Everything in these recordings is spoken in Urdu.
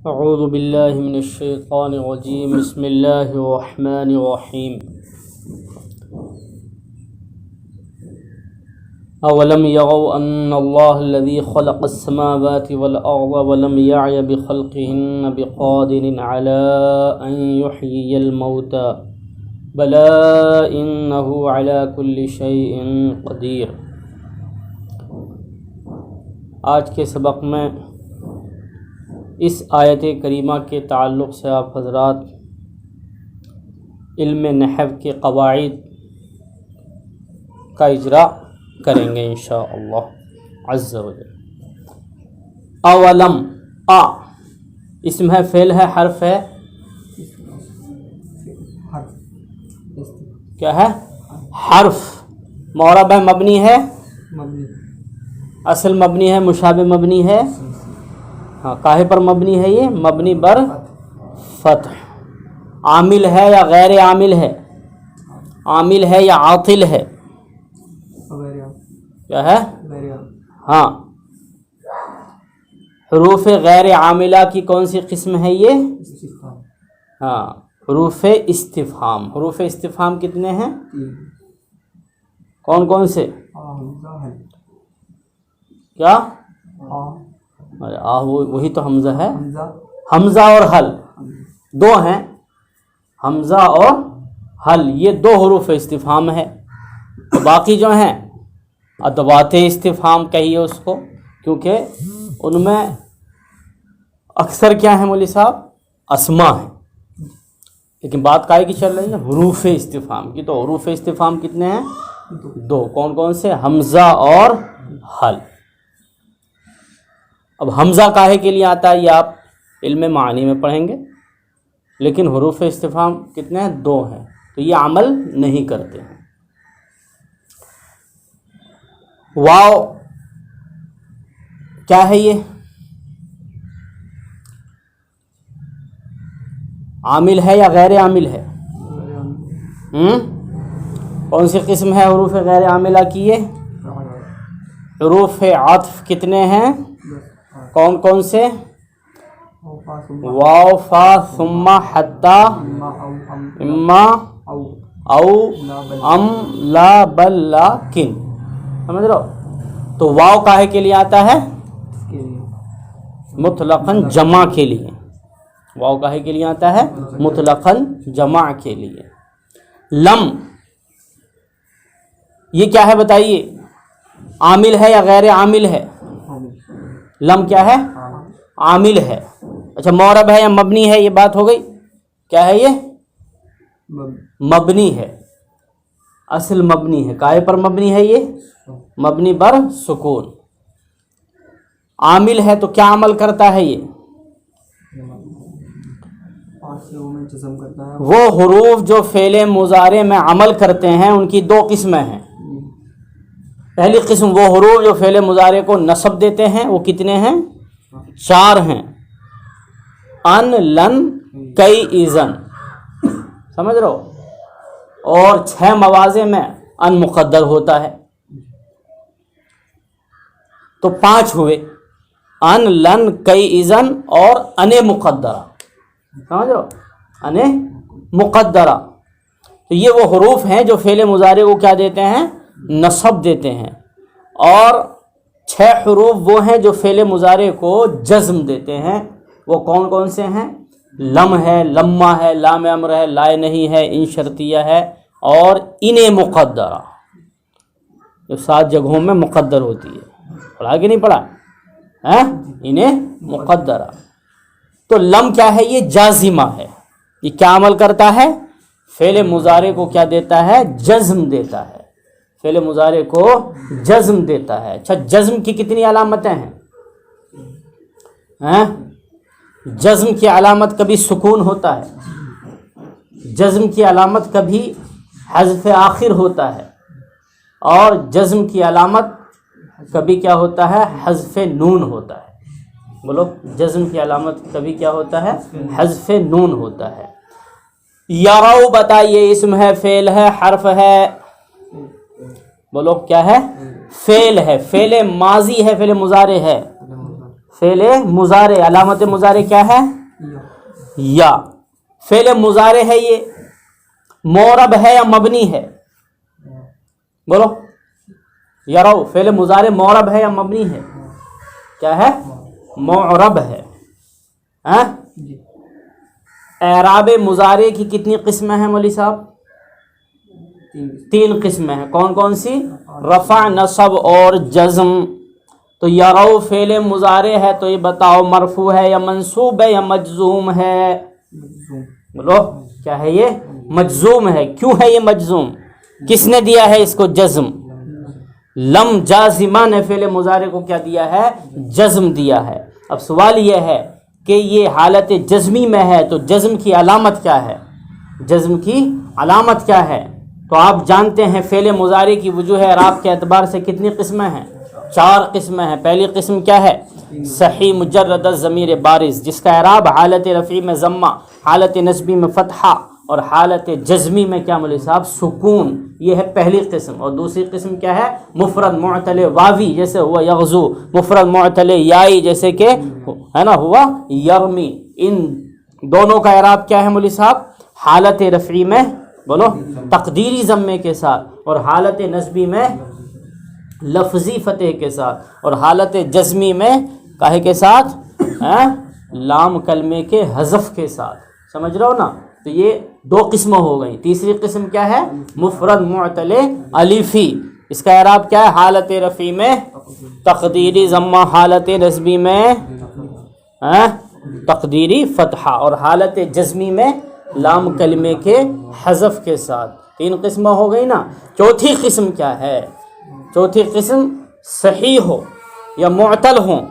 اعوذ باللہ من الشیطان الرجیم بسم اللہ الرحمن الرحیم اولم يروا ان اللہ الذی خلق السماوات والارض ولم يعی بخلقهن بقادر على ان يحیی الموتى بلی انہ على كل شیء قدیر۔ آج کے سبق میں اس آیت کریمہ کے تعلق سے آپ حضرات علم نحو کے قواعد کا اجرا کریں گے انشاءاللہ عز و جل۔ اولم، اسم ہے، فعل ہے، حرف ہے، کیا ہے؟ حرف۔ معرب ہے، مبنی ہے، اصل مبنی ہے، مشابہ مبنی ہے، ہاں کاہے پر مبنی ہے؟ یہ مبنی بر فتح۔ عامل ہے یا غیر عامل ہے؟ عامل ہے یا عاطل ہے؟ کیا ہے؟ ہاں، حروف غیر عاملہ کی کون سی قسم ہے یہ؟ ہاں، حروف استفہام۔ حروف استفہام کتنے ہیں؟ کون کون سے؟ کیا؟ وہی تو حمزہ ہے، حمزہ اور حل دو ہیں، حمزہ اور حل یہ دو حروف استفہام ہے۔ باقی جو ہیں ادوات استفہام کہیے اس کو، کیونکہ ان میں اکثر کیا ہیں مولوی صاحب؟ اسما ہیں، لیکن بات کائے کی چل رہی ہے؟ حروف استفہام کی۔ تو حروف استفہام کتنے ہیں؟ دو۔ کون کون سے؟ حمزہ اور حل۔ اب حمزہ کاہے کے لیے آتا ہے یہ آپ علم معانی میں پڑھیں گے، لیکن حروف استفہام کتنے ہیں؟ دو ہیں، تو یہ عمل نہیں کرتے ہیں۔ واو کیا ہے؟ یہ عامل ہے یا غیر عامل ہے؟ کون سی قسم ہے حروف غیر عاملہ کی؟ یہ حروف عطف کتنے ہیں؟ کون کون سے؟ واو، فا، ثم، حتی، اما، او، ام، لا، بل، لیکن۔ سمجھ رہو؟ تو واو کاہے کے لیے آتا ہے؟ مطلقاً جمع کے لیے۔ واو کاہے کے لیے آتا ہے؟ مطلقاً جمع کے لیے۔ لم یہ کیا ہے بتائیے؟ عامل ہے یا غیر عامل ہے؟ لم کیا ہے؟ عامل ہے۔ اچھا، معرب ہے یا مبنی ہے؟ یہ بات ہو گئی۔ کیا ہے یہ؟ مبنی ہے، اصل مبنی ہے۔ کائے پر مبنی ہے یہ؟ مبنی بر سکون۔ عامل ہے تو کیا عمل کرتا ہے یہ؟ وہ حروف جو فعل مضارع میں عمل کرتے ہیں ان کی دو قسمیں ہیں۔ پہلی قسم وہ حروف جو فعل مضارع کو نصب دیتے ہیں، وہ کتنے ہیں؟ چار ہیں۔ ان، لن، کئی، ایزن۔ سمجھ رہو؟ اور 6 مواضع میں ان مقدر ہوتا ہے، تو 5 ہوئے۔ ان، لن، کئی، ایزن اور ان مقدرہ۔ سمجھ رہو؟ ان مقدرہ۔ تو یہ وہ حروف ہیں جو فعل مضارع کو کیا دیتے ہیں؟ نصب دیتے ہیں۔ اور 6 حروف وہ ہیں جو فعل مضارع کو جزم دیتے ہیں۔ وہ کون کون سے ہیں؟ لم ہے، لما ہے، لام امر ہے، لائے نہیں ہے، ان شرطیہ ہے، اور ان مقدرہ جو 7 جگہوں میں مقدر ہوتی ہے۔ پڑھا کہ نہیں پڑھا؟ ان مقدرہ۔ تو لم کیا ہے؟ یہ جازمہ ہے۔ یہ کیا عمل کرتا ہے؟ فعل مضارع کو کیا دیتا ہے؟ جزم دیتا ہے۔ فعل مضارع کو جزم دیتا ہے۔ اچھا، جزم کی کتنی علامتیں ہیں؟ جزم کی علامت کبھی سکون ہوتا ہے، جزم کی علامت کبھی حذف آخر ہوتا ہے، اور جزم کی علامت کبھی کیا ہوتا ہے؟ حذف نون ہوتا ہے۔ بولو، جزم کی علامت کبھی کیا ہوتا ہے؟ حذف نون ہوتا ہے۔ یرو بتائیے، اسم ہے، فعل ہے، حرف ہے؟ بولو کیا ہے؟ فعل ہے، فعل ماضی ہے، فعل مضارع ہے؟ فعل مضارع، علامت مضارع کیا ہے؟ یا. فعل مضارع ہے یہ، معرب ہے یا مبنی ہے؟ بولو. یرو فعل مضارع معرب ہے یا مبنی ہے؟ کیا ہے؟ معرب ہے. ہاں، اعراب مضارع کی کتنی قسمیں ہیں مولوی صاحب؟ 3 قسمیں ہیں. کون کون سی؟ رفع، نصب اور جزم. تو یرو فعل مضارع ہے تو یہ بتاؤ مرفوع ہے یا منصوب ہے یا مجزوم ہے؟ بولو کیا ہے یہ؟ مجزوم ہے. کیوں ہے یہ مجزوم؟ کس نے دیا ہے اس کو جزم؟ لم جازمہ نے فعل مضارع کو کیا دیا ہے؟ جزم دیا ہے. اب سوال یہ ہے کہ یہ حالت جزمی میں ہے تو جزم کی علامت کیا ہے؟ جزم کی علامت کیا ہے؟ تو آپ جانتے ہیں فعل مضارع کی وجوہ اعراب کے اعتبار سے کتنی قسمیں ہیں؟ 4 قسمیں ہیں. پہلی قسم کیا ہے؟ صحیح مجرد الضمیر بارز، جس کا اعراب حالت رفعی میں ضمہ، حالت نصبی میں فتحہ اور حالت جزمی میں کیا مولوی صاحب؟ سکون. یہ ہے پہلی قسم. اور دوسری قسم کیا ہے؟ مفرد معتل واوی جیسے ہوا یغزو، مفرد معتل یائی جیسے کہ ہے نا ہوا یرمی. ان دونوں کا اعراب کیا ہے مولوی صاحب؟ حالت رفعی میں بولو تقدیری ضمے کے ساتھ، اور حالت نصبی میں لفظی فتح کے ساتھ، اور حالت جزمی میں کاہے کے ساتھ؟ لام کلمے کے حذف کے ساتھ. سمجھ رہے ہو نا؟ تو یہ 2 قسمیں ہو گئیں. تیسری قسم کیا ہے؟ مفرد معتل الفی. اس کا اعراب کیا ہے؟ حالت رفعی میں تقدیری ضمہ، حالت نصبی میں تقدیری فتحہ، اور حالت جزمی میں لام کلمے کے حذف کے ساتھ. 3 قسمیں ہو گئی نا. چوتھی قسم کیا ہے؟ چوتھی قسم صحیح ہو یا معتل ہوں،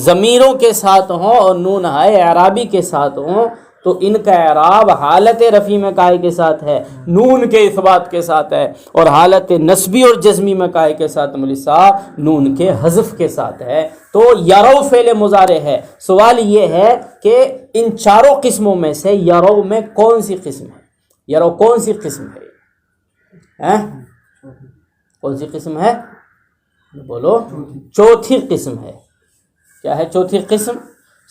ضمیروں کے ساتھ ہوں اور نون ہائے اعرابی کے ساتھ ہوں، تو ان کا اعراب حالت رفعی میں کاہے کے ساتھ ہے؟ نون کے اثبات کے ساتھ ہے. اور حالت نصبی اور جزمی میں کاہے کے ساتھ مولوی صاحب؟ نون کے حذف کے ساتھ ہے. تو یرو فعل مضارع ہے. سوال یہ ہے کہ ان 4 قسموں میں سے یرو میں کون سی قسم ہے؟ یرو کون سی قسم ہے؟ کون سی قسم ہے؟ بولو. چوتھی قسم ہے. کیا ہے چوتھی قسم؟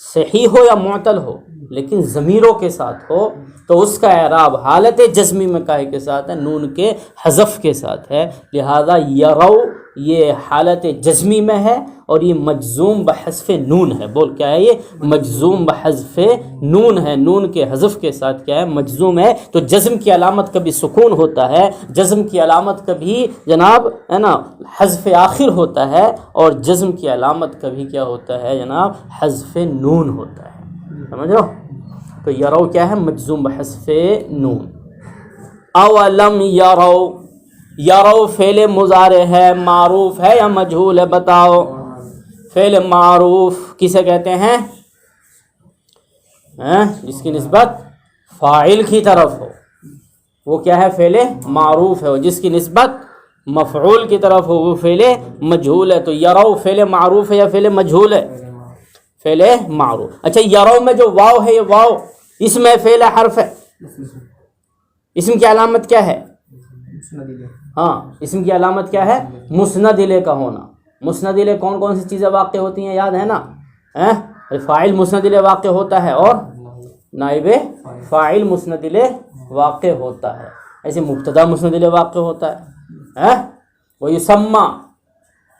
صحیح ہو یا معتل ہو لیکن ضمیروں کے ساتھ ہو، تو اس کا اعراب حالت جزمی میں کاہے کے ساتھ ہے؟ نون کے حذف کے ساتھ ہے. لہذا یرو یہ حالت جزمی میں ہے اور یہ مجزوم بحذف نون ہے. بول کیا ہے یہ؟ مجزوم بحذف نون ہے. نون کے حذف کے ساتھ کیا ہے؟ مجزوم ہے. تو جزم کی علامت کبھی سکون ہوتا ہے، جزم کی علامت کبھی جناب ہے نا حذف آخر ہوتا ہے، اور جزم کی علامت کبھی کیا ہوتا ہے جناب؟ حذف نون ہوتا ہے. سمجھ رہو؟ تو یرو کیا ہے؟ مجزوم بحذف نون. اولم یرو، یرو فعل مضارع ہے، معروف ہے یا مجہول ہے؟ بتاؤ. فعل معروف کسے کہتے ہیں؟ جس کی نسبت فاعل کی طرف ہو وہ کیا ہے؟ فعل معروف ہے. جس کی نسبت مفعول کی طرف ہو وہ فعل مجہول ہے. تو یرو فعل معروف ہے یا فعل مجہول ہے؟ فعل معروف. اچھا یرو میں جو واو ہے، یہ واو اسم ہے فعل حرف ہے؟ اسم کی علامت کیا ہے؟ ہاں اسم کی علامت کیا ہے؟ مسند الیہ کا ہونا. مسند الیہ کون کون سی چیزیں واقع ہوتی ہیں یاد ہے نا؟ فاعل مسند الیہ واقع ہوتا ہے اور نائب فاعل مسند الیہ واقع ہوتا ہے. ایسے مبتدا مسند الیہ واقع ہوتا ہے. وہ یسمى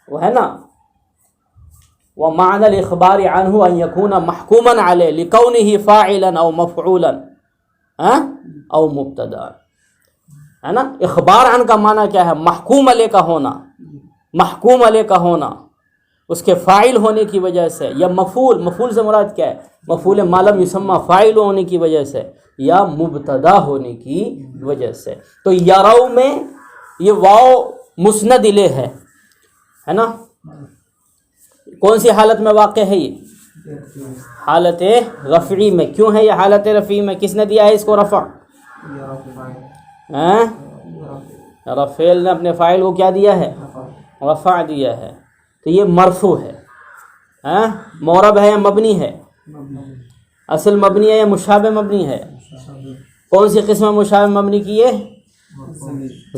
وہ ہے نا ومعنى الإخبار عنه أن يكون محكوما عليه لكونه فاعلا أو مفعولا أو مبتدا. ہے نا؟ اخبار عن کا معنی کیا ہے؟ محکوم علیہ کا ہونا. محکوم علیہ کا ہونا اس کے فاعل ہونے کی وجہ سے، یا مفعول، مفعول سے مراد کیا ہے؟ مفعول ما لم یسمى فاعل ہونے کی وجہ سے، یا مبتدا ہونے کی وجہ سے. تو یرو میں یہ واو مسند الیہ ہے نا؟ کون سی حالت میں واقع ہے یہ؟ حالت رفعی میں. کیوں ہے یہ حالت رفعی میں؟ کس نے دیا ہے اس کو رفع؟ رفعیل نے اپنے فاعل کو کیا دیا ہے؟ رفع دیا ہے. تو یہ مرفوع ہے. معرب ہے یا مبنی ہے؟ اصل مبنی ہے یا مشابہ مبنی ہے؟ کون سی قسم مشابہ مبنی کی ہے؟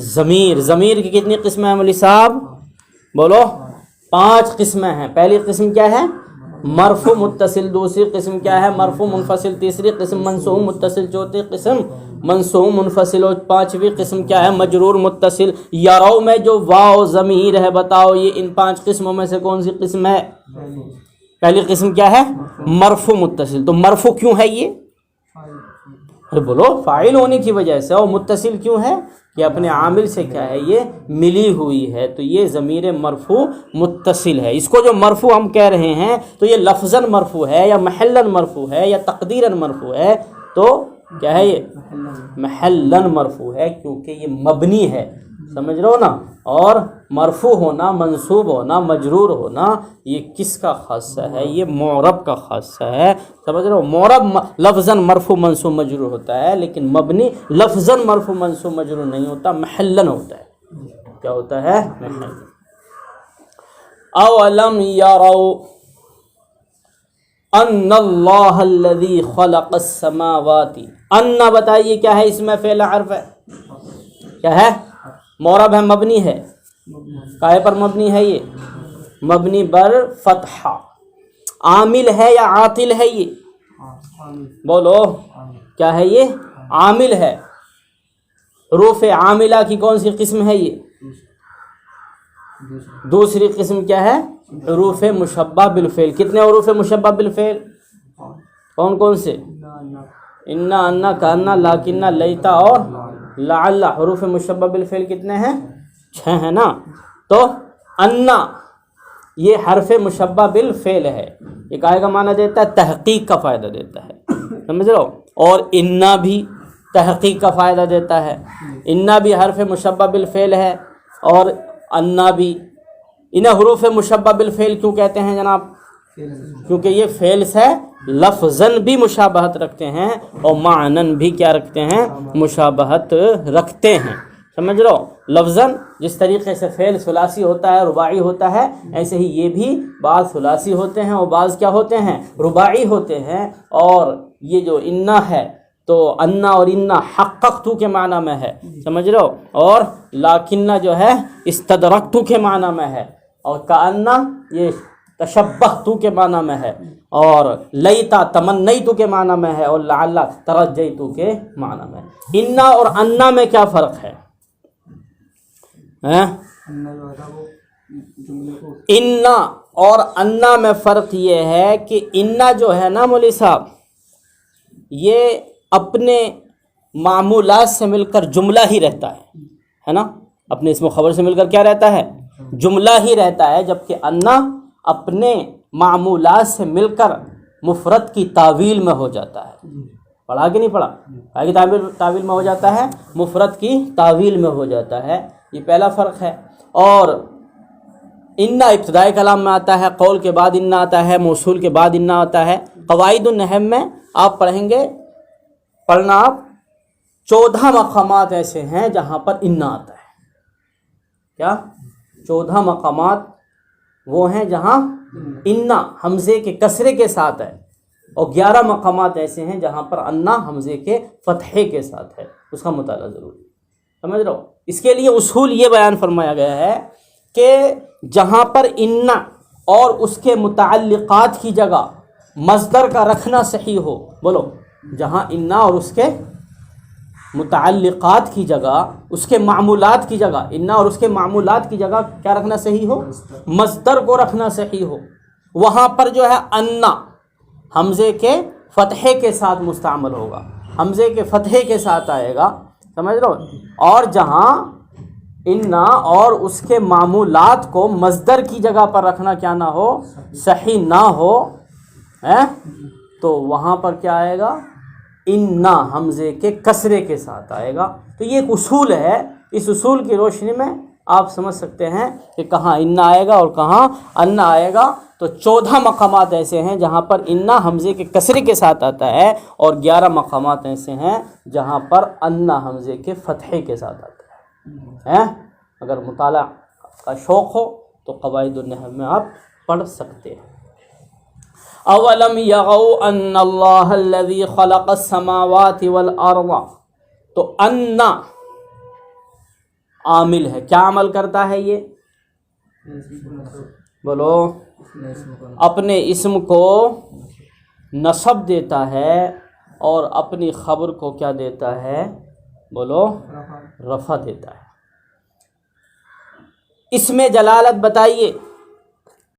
ضمیر. ضمیر کی کتنی قسمیں ہیں مولی صاحب؟ بولو. 5 قسمیں ہیں. پہلی قسم کیا ہے؟ مرفوع متصل دوسری قسم کیا ہے مرفوع منفصل، تیسری قسم منصوب متصل، چوتھی قسم منصوب منفصل، اور پانچویں قسم کیا ہے مجرور متصل۔ یرو میں جو واو ضمیر ہے بتاؤ یہ ان پانچ قسموں میں سے کون سی قسم ہے؟ پہلی قسم کیا ہے مرفوع متصل۔ تو مرفوع کیوں ہے یہ؟ ارے بولو، فاعل ہونے کی وجہ سے۔ اور متصل کیوں ہے؟ کہ اپنے عامل سے کیا ہے یہ ملی ہوئی ہے، تو یہ ضمیر مرفوع متصل ہے۔ اس کو جو مرفوع ہم کہہ رہے ہیں تو یہ لفظاً مرفوع ہے یا محلاً مرفوع ہے یا تقدیراً مرفوع ہے؟ تو کیا ہے یہ محلاً مرفوع ہے، کیونکہ یہ مبنی ہے، سمجھ رہے ہو نا۔ اور مرفوع ہونا، منصوب ہونا، مجرور ہونا یہ کس کا خاصہ ہے؟ یہ معرب کا خاصہ ہے، سمجھ رہے ہو۔ معرب لفظاً مرفوع منصوب مجرور ہوتا ہے، لیکن مبنی لفظاً مرفوع منصوب مجرور نہیں ہوتا، محلاً ہوتا ہے۔ کیا ہوتا ہے؟ محلاً۔ اولم یروا ان اللہ الذی خلق السماوات، ان بتائیے کیا ہے؟ اس میں فعل حرف ہے، کیا ہے؟ معرب ہے، مبنی ہے، کائے پر مبنی ہے؟ یہ مبنی بر فتحہ۔ عامل ہے یا عاطل ہے؟ یہ بولو کیا ہے؟ یہ عامل ہے۔ حروف عاملہ کی کون سی قسم ہے؟ یہ دوسری قسم کیا ہے؟ حروف مشبہ بالفعل۔ کتنے حروف مشبہ بالفعل؟ کون کون سے؟ انا، انا، کانا، لاکنہ، لیتا اور لعل۔ حروف مشبہ بالفعل کتنے ہیں؟ 6 ہیں نا۔ تو انا یہ حرف مشبہ بالفعل ہے، یہ کائے کا معنی دیتا ہے؟ تحقیق کا فائدہ دیتا ہے، سمجھ رہے ہو۔ اور انا بھی تحقیق کا فائدہ دیتا ہے۔ انا بھی حرف مشبہ بالفعل ہے اور انا بھی۔ انہیں حروف مشبہ بالفعل کیوں کہتے ہیں جناب؟ کیونکہ یہ فعل سے لفظاً بھی مشابہت رکھتے ہیں اور معناً بھی کیا رکھتے ہیں؟ مشابہت رکھتے ہیں، سمجھ رہو۔ لفظاً جس طریقے سے فعل ثلاثی ہوتا ہے، رباعی ہوتا ہے، ایسے ہی یہ بھی بعض ثلاثی ہوتے ہیں اور بعض کیا ہوتے ہیں؟ رباعی ہوتے ہیں۔ اور یہ جو انا ہے تو انا اور انا حققتو کے معنی میں ہے، سمجھ رہو۔ اور لاکنہ جو ہے استدرکتو کے معنی میں ہے، اور کانا یہ تشبہتو کے معنی میں ہے، اور لیتا تمنیتو کے معنی میں ہے، اور لعل ترجیتو کے معنی میں ہے۔ انا اور انا میں کیا فرق ہے؟ انا اور انا میں فرق یہ ہے کہ انا جو ہے نا مولوی صاحب، یہ اپنے معمولات سے مل کر جملہ ہی رہتا ہے نا، اپنے اسم و خبر سے مل کر کیا رہتا ہے؟ جملہ ہی رہتا ہے، جبکہ انا اپنے معمولات سے مل کر مفرد کی تعویل میں ہو جاتا ہے۔ پڑھا کہ نہیں پڑھا؟ آگے تعویل میں ہو جاتا ہے، مفرد کی تعویل میں ہو جاتا ہے، یہ پہلا فرق ہے۔ اور انا ابتدائی کلام میں آتا ہے، قول کے بعد انا آتا ہے، موصول کے بعد انا آتا ہے۔ قواعد النحو میں آپ پڑھیں گے، پڑھنا آپ، 14 مقامات ایسے ہیں جہاں پر انا آتا ہے۔ کیا 14 مقامات وہ ہیں جہاں انا حمزے کے کسرے کے ساتھ ہے، اور 11 مقامات ایسے ہیں جہاں پر انا حمزے کے فتحے کے ساتھ ہے۔ اس کا مطالعہ ضروری، سمجھ رہو۔ اس کے لیے اصول یہ بیان فرمایا گیا ہے کہ جہاں پر انا اور اس کے متعلقات کی جگہ مصدر کا رکھنا صحیح ہو، بولو، جہاں انا اور اس کے متعلقات کی جگہ، اس کے معمولات کی جگہ، انا اور اس کے معمولات کی جگہ کیا رکھنا صحیح ہو؟ مصدر کو رکھنا صحیح ہو، وہاں پر جو ہے انا حمزے کے فتحے کے ساتھ مستعمل ہوگا، حمزے کے فتحے کے ساتھ آئے گا، سمجھ رہو۔ اور جہاں انا اور اس کے معمولات کو مصدر کی جگہ پر رکھنا کیا نہ ہو؟ صحیح نہ ہو، تو وہاں پر کیا آئے گا؟ انا حمزے کے کسرے کے ساتھ آئے گا۔ تو یہ ایک اصول ہے، اس اصول کی روشنی میں آپ سمجھ سکتے ہیں کہ کہاں انا آئے گا اور کہاں انا آئے گا۔ تو 14 مقامات ایسے ہیں جہاں پر انا حمزے کے کسرے کے ساتھ آتا ہے، اور 11 مقامات ایسے ہیں جہاں پر انا حمزے کے فتحے کے ساتھ آتا ہے۔ اگر مطالعہ کا شوق ہو تو قواعد النحو میں آپ پڑھ سکتے ہیں۔ اولم یروا ان اللہ الذی خلق السماوات والارض، تو انا عامل ہے، کیا عمل کرتا ہے یہ؟ بولو، اپنے اسم کو نصب دیتا ہے اور اپنی خبر کو کیا دیتا ہے؟ بولو، رفع دیتا ہے۔ اس میں جلالت بتائیے